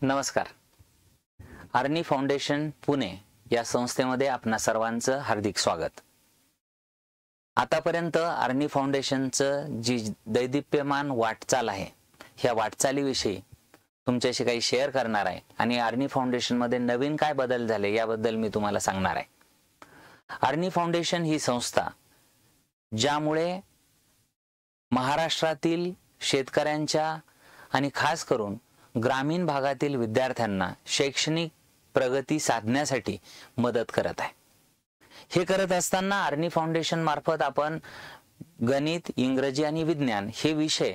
नमस्कार. आर्नी फाउंडेशन पुणे या संस्थेमध्ये आपणा सर्वांचं हार्दिक स्वागत. आतापर्यंत आर्नी फाउंडेशनचं जी दैदिप्यमान वाटचाल आहे, ह्या वाटचालीविषयी तुमच्याशी काही शेअर करणार आहे आणि आर्नी फाउंडेशनमध्ये नवीन काय बदल झाले याबद्दल मी तुम्हाला सांगणार आहे. आर्नी फाउंडेशन ही संस्था ज्यामुळे महाराष्ट्रातील शेतकऱ्यांच्या आणि खास करून ग्रामीण भागातील विद्यार्थ्यांना शैक्षणिक प्रगती साधण्यासाठी मदत करत आहे. हे करत असताना आर्नी फाउंडेशन मार्फत आपण गणित, इंग्रजी आणि विज्ञान हे विषय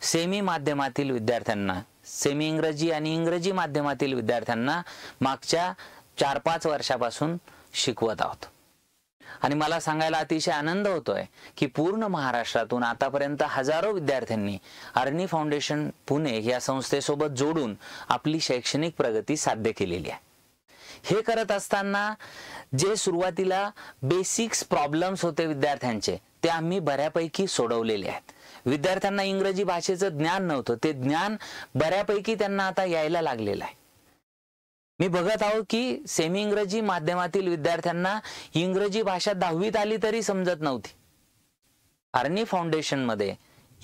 सेमी माध्यमातील विद्यार्थ्यांना, सेमी इंग्रजी आणि इंग्रजी माध्यमातील विद्यार्थ्यांना मागच्या 4-5 वर्षापासून शिकवत आहोत. आणि मला सांगायला अतिशय आनंद होतोय की पूर्ण महाराष्ट्रातून आतापर्यंत हजारो विद्यार्थ्यांनी आर्नी फाउंडेशन पुणे या संस्थेसोबत जोडून आपली शैक्षणिक प्रगती साध्य केलेली आहे. हे करत असताना जे सुरुवातीला बेसिक्स प्रॉब्लेम्स होते विद्यार्थ्यांचे, ते आम्ही बऱ्यापैकी सोडवलेले आहेत. विद्यार्थ्यांना इंग्रजी भाषेचं ज्ञान नव्हतं, ते ज्ञान बऱ्यापैकी त्यांना आता यायला लागलेलं आहे. मी बघत आहो की सेमी इंग्रजी माध्यमातील विद्यार्थ्यांना इंग्रजी भाषा 10वीत आली तरी समजत नव्हती. आर्नी फाउंडेशन मध्ये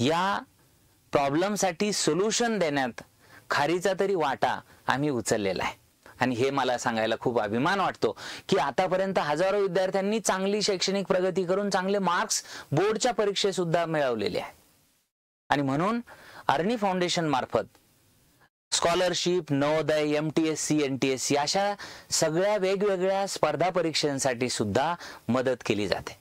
या प्रॉब्लेमसाठी सोल्युशन देण्यात खारीचा तरी वाटा आम्ही उचललेला आहे. आणि हे मला सांगायला खूप अभिमान वाटतो की आतापर्यंत हजारो विद्यार्थ्यांनी चांगली शैक्षणिक प्रगती करून चांगले मार्क्स बोर्डच्या परीक्षेत सुद्धा मिळवलेले आहेत. आणि म्हणून आर्नी फाउंडेशन मार्फत स्कॉलरशिप, नवोदय, MTSC, NTSC अशा सगळ्या वेगवेगळ्या स्पर्धा परीक्षांसाठी सुद्धा मदत केली जाते.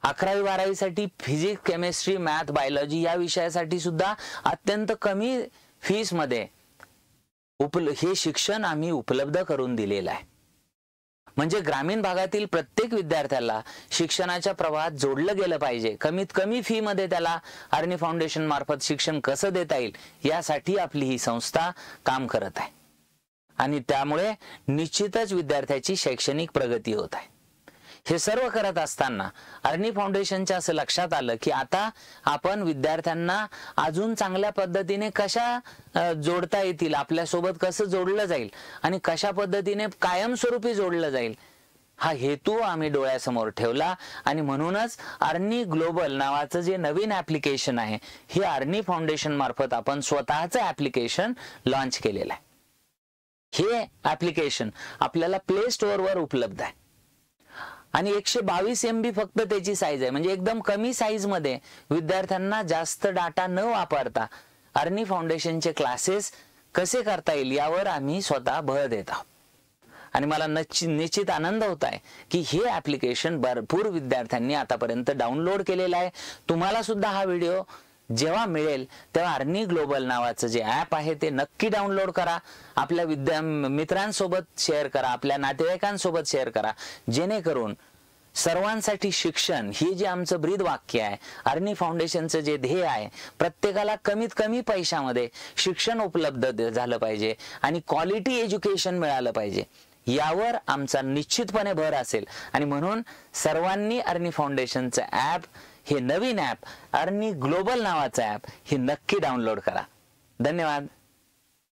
11वी-12वी साठी फिजिक्स, केमिस्ट्री, मॅथ, बायोलॉजी या विषयासाठी सुद्धा अत्यंत कमी फीस मध्ये हे शिक्षण आम्ही उपलब्ध करून दिलेलं आहे. म्हणजे ग्रामीण भागातील प्रत्येक विद्यार्थ्याला शिक्षणाच्या प्रवाहात जोडलं गेलं पाहिजे. कमीत कमी फी मध्ये त्याला आर्नी फाउंडेशन मार्फत शिक्षण कसं देता येईल यासाठी आपली ही संस्था काम करत आहे. आणि त्यामुळे निश्चितच विद्यार्थ्याची शैक्षणिक प्रगती होत आहे. हे सर्व करत असताना आर्नी फाउंडेशनच्या असं लक्षात आलं की आता आपण विद्यार्थ्यांना अजून चांगल्या पद्धतीने कशा जोडता येतील, आपल्यासोबत कसं जोडलं जाईल आणि कशा पद्धतीने कायमस्वरूपी जोडलं जाईल, हा हेतू आम्ही डोळ्यासमोर ठेवला. आणि म्हणूनच आर्नी ग्लोबल नावाचं जे नवीन ऍप्लिकेशन आहे, हे आर्नी फाउंडेशन मार्फत आपण स्वतःचं ऍप्लिकेशन लॉन्च केलेलं आहे. हे ऍप्लिकेशन आपल्याला प्ले स्टोअरवर उपलब्ध आहे आणि 122 MB फक्त त्याची साईज आहे. म्हणजे एकदम कमी साईज मध्ये विद्यार्थ्यांना जास्त डाटा न वापरता आर्नी फाउंडेशनचे क्लासेस कसे करता येईल यावर आम्ही स्वतः भर देत आहोत. आणि मला निश्चित आनंद होत आहे की हे ऍप्लिकेशन भरपूर विद्यार्थ्यांनी आतापर्यंत डाउनलोड केलेलं आहे. तुम्हाला सुद्धा हा व्हिडिओ जेव्हा मिळेल तेव्हा आर्नी ग्लोबल नावाचं जे ॲप आहे ते नक्की डाउनलोड करा. आपल्या मित्रांसोबत शेअर करा, आपल्या नातेवाईकांसोबत शेअर करा, जेणेकरून सर्वांसाठी शिक्षण ही जे आमचं ब्रीद वाक्य आहे, आर्नी फाउंडेशनचं जे ध्येय आहे, प्रत्येकाला कमीत कमी पैशामध्ये शिक्षण उपलब्ध झालं पाहिजे आणि क्वालिटी एज्युकेशन मिळालं पाहिजे, यावर आमचा निश्चितपणे भर असेल. आणि म्हणून सर्वांनी आर्नी फाउंडेशनचं ॲप, हे नवीन ॲप आर्नी ग्लोबल नावाचं ॲप, हे नक्की डाउनलोड करा. धन्यवाद.